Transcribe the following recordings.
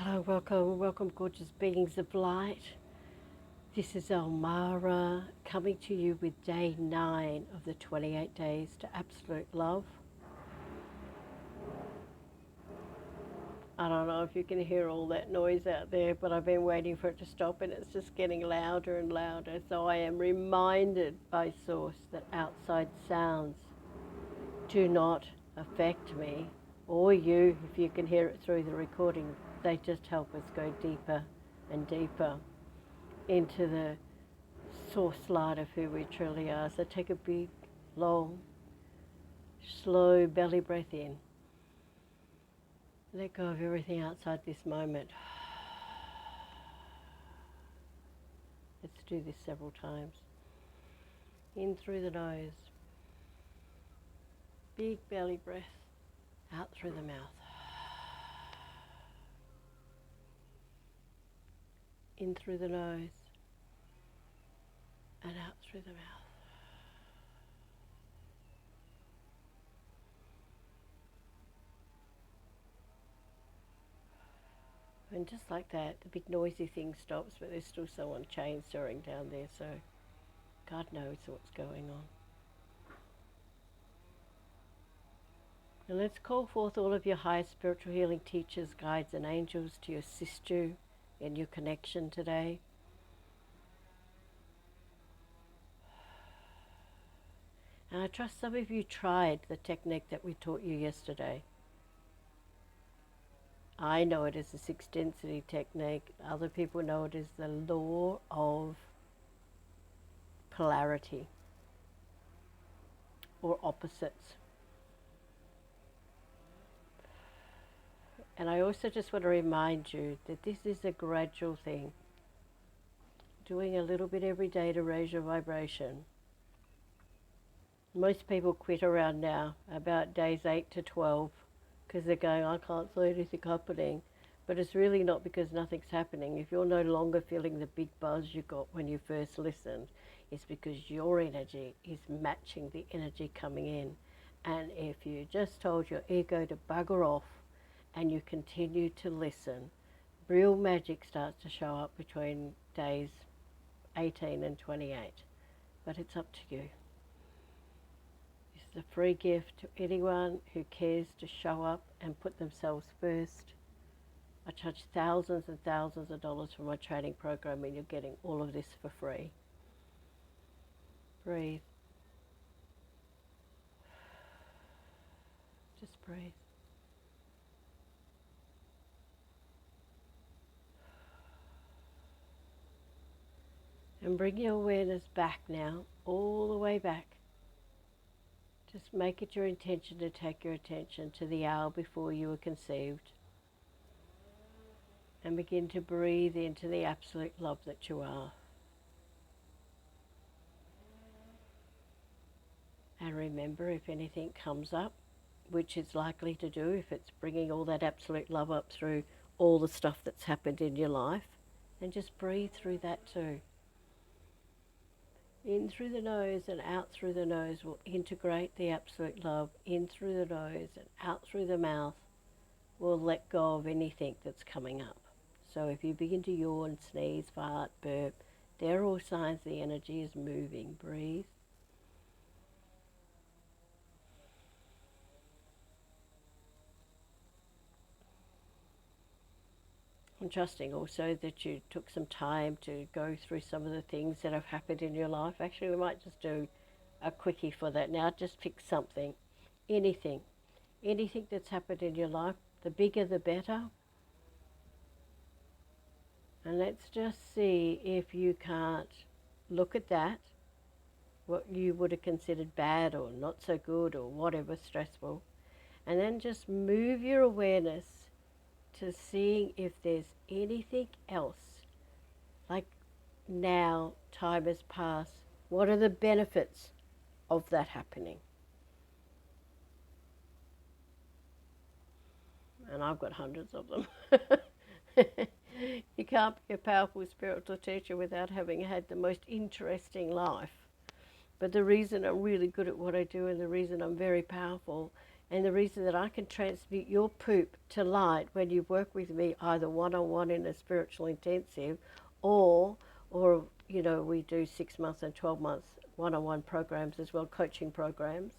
Hello, welcome gorgeous beings of light. This is Elmara coming to you with day 9 of the 28 days to absolute love. I don't know if you can hear all that noise out there, but I've been waiting for it to stop and it's just getting louder and louder. So I am reminded by Source that outside sounds do not affect me or you if you can hear it through the recording. They just help us go deeper and deeper into the source light of who we truly are. So take a big, long, slow belly breath in. Let go of everything outside this moment. Let's do this several times. In through the nose. Big belly breath. Out through the mouth. In through the nose and out through the mouth. And just like that, the big noisy thing stops, but there's still someone chain stirring down there, so God knows what's going on. And let's call forth all of your highest spiritual healing teachers, guides and angels to assist you in your connection today. And I trust some of you tried the technique that we taught you yesterday. I know it as the 6 density technique. Other people know it as the law of polarity or opposites. And I also just want to remind you that this is a gradual thing. Doing a little bit every day to raise your vibration. Most people quit around now, about days 8 to 12, because they're going, I can't see anything happening. But it's really not because nothing's happening. If you're no longer feeling the big buzz you got when you first listened, it's because your energy is matching the energy coming in. And if you just told your ego to bugger off, and you continue to listen, real magic starts to show up between days 18 and 28. But it's up to you. This is a free gift to anyone who cares to show up and put themselves first. I charge thousands and thousands of dollars for my training program, and you're getting all of this for free. Breathe. Just breathe. And bring your awareness back now, all the way back. Just make it your intention to take your attention to the hour before you were conceived. And begin to breathe into the absolute love that you are. And remember, if anything comes up, which it's likely to do if it's bringing all that absolute love up through all the stuff that's happened in your life, then just breathe through that too. In through the nose and out through the nose will integrate the absolute love. In through the nose and out through the mouth will let go of anything that's coming up. So if you begin to yawn, sneeze, fart, burp, they're all signs the energy is moving. Breathe. I'm trusting also that you took some time to go through some of the things that have happened in your life. Actually, we might just do a quickie for that now. Just pick something, anything that's happened in your life. The bigger the better. And let's just see if you can't look at that, what you would have considered bad or not so good or whatever, stressful, and then just move your awareness to seeing if there's anything else, like now, time has passed, what are the benefits of that happening? And I've got hundreds of them. You can't be a powerful spiritual teacher without having had the most interesting life. But the reason I'm really good at what I do and the reason I'm very powerful And the reason that I can transmute your poop to light when you work with me, either one-on-one in a spiritual intensive, or you know, we do 6 months and 12 months one-on-one programs as well, coaching programs,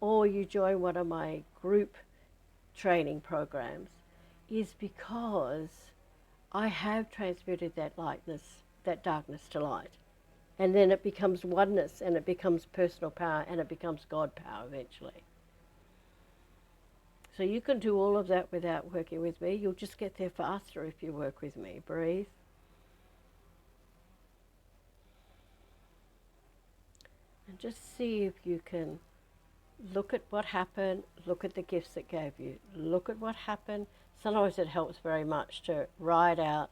or you join one of my group training programs, is because I have transmuted that lightness, that darkness to light. And then it becomes oneness, and it becomes personal power, and it becomes God power eventually. So you can do all of that without working with me. You'll just get there faster if you work with me. Breathe. And just see if you can look at what happened, look at the gifts it gave you, look at what happened. Sometimes it helps very much to write out,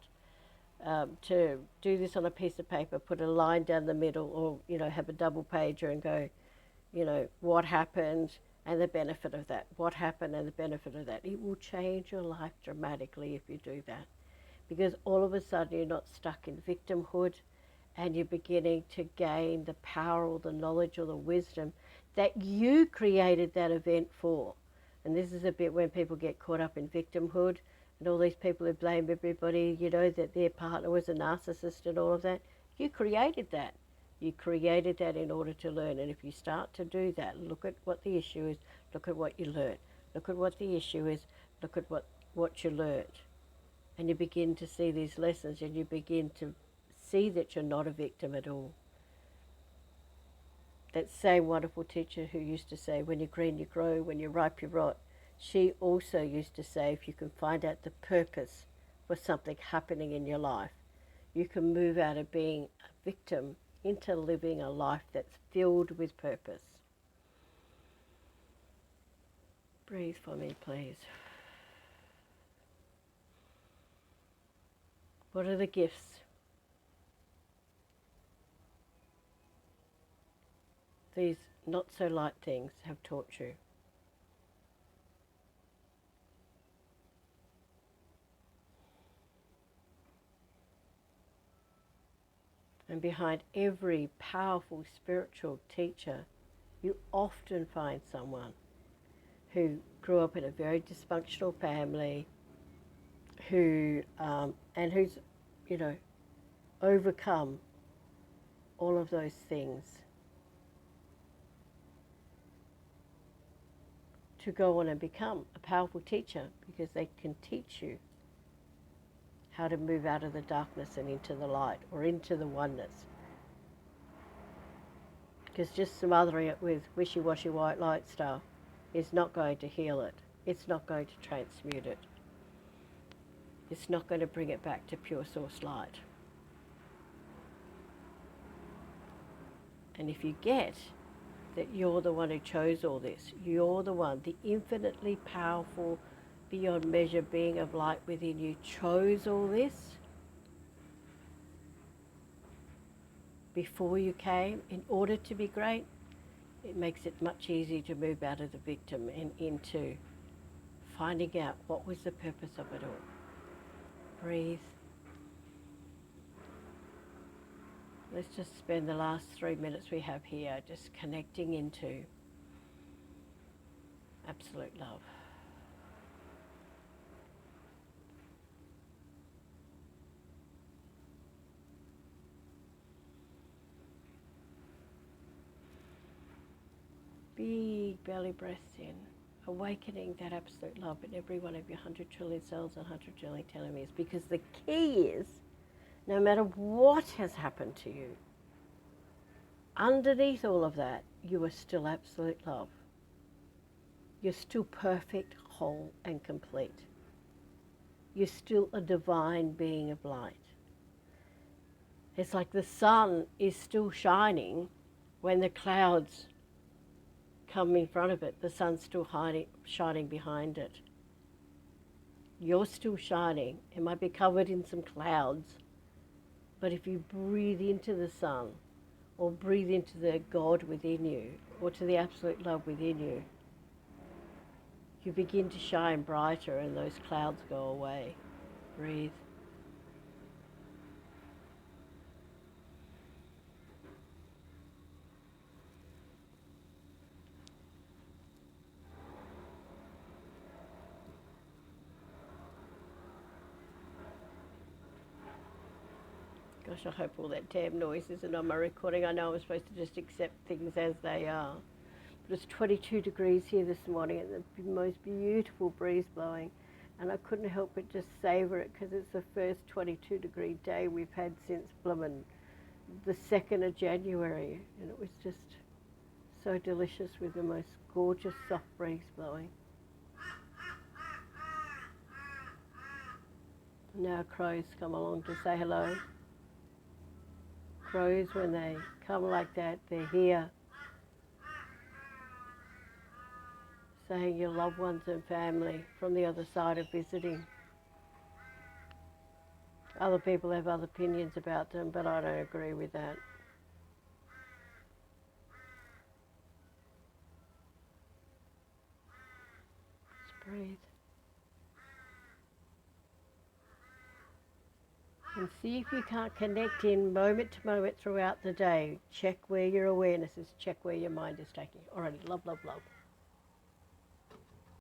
to do this on a piece of paper, put a line down the middle, or, you know, have a double pager and go, you know, what happened and the benefit of that, what happened and the benefit of that. It will change your life dramatically if you do that, because all of a sudden you're not stuck in victimhood, and you're beginning to gain the power or the knowledge or the wisdom that you created that event for. And this is a bit when people get caught up in victimhood, and all these people who blame everybody, you know, that their partner was a narcissist and all of that. You created that. You created that in order to learn. And if you start to do that, look at what the issue is, look at what you learned, look at what the issue is, look at what you learned. And you begin to see these lessons, and you begin to see that you're not a victim at all. That same wonderful teacher who used to say, when you're green you grow, when you're ripe you rot, she also used to say, if you can find out the purpose for something happening in your life, you can move out of being a victim into living a life that's filled with purpose. Breathe for me, please. What are the gifts these not so light things have taught you? And behind every powerful spiritual teacher, you often find someone who grew up in a very dysfunctional family, who's, you know, overcome all of those things to go on and become a powerful teacher, because they can teach you how to move out of the darkness and into the light, or into the oneness. Because just smothering it with wishy-washy white light stuff is not going to heal it. It's not going to transmute it. It's not going to bring it back to pure source light. And if you get that you're the one who chose all this, you're the one, the infinitely powerful, beyond measure being of light within you chose all this before you came in order to be great, it makes it much easier to move out of the victim and into finding out what was the purpose of it all. Breathe. Let's just spend the last 3 minutes we have here just connecting into absolute love. Big belly breaths in, awakening that absolute love in every one of your 100 trillion cells and 100 trillion telomeres. Because the key is, no matter what has happened to you, underneath all of that, you are still absolute love. You're still perfect, whole, and complete. You're still a divine being of light. It's like the sun is still shining when the clouds come in front of it. The sun's still shining behind it. You're still shining. It might be covered in some clouds, but if you breathe into the sun, or breathe into the God within you, or to the absolute love within you, you begin to shine brighter and those clouds go away. Breathe. Gosh, I hope all that damn noise isn't on my recording. I know I'm supposed to just accept things as they are. But it's 22 degrees here this morning and the most beautiful breeze blowing. And I couldn't help but just savour it because it's the first 22-degree day we've had since bloomin' the 2nd of January. And it was just so delicious with the most gorgeous soft breeze blowing. Now crows come along to say hello. Crows, when they come like that, they're here saying your loved ones and family from the other side are visiting. Other people have other opinions about them, but I don't agree with that. Just breathe. And see if you can't connect in moment to moment throughout the day. Check where your awareness is, check where your mind is taking. Alrighty, love, love, love.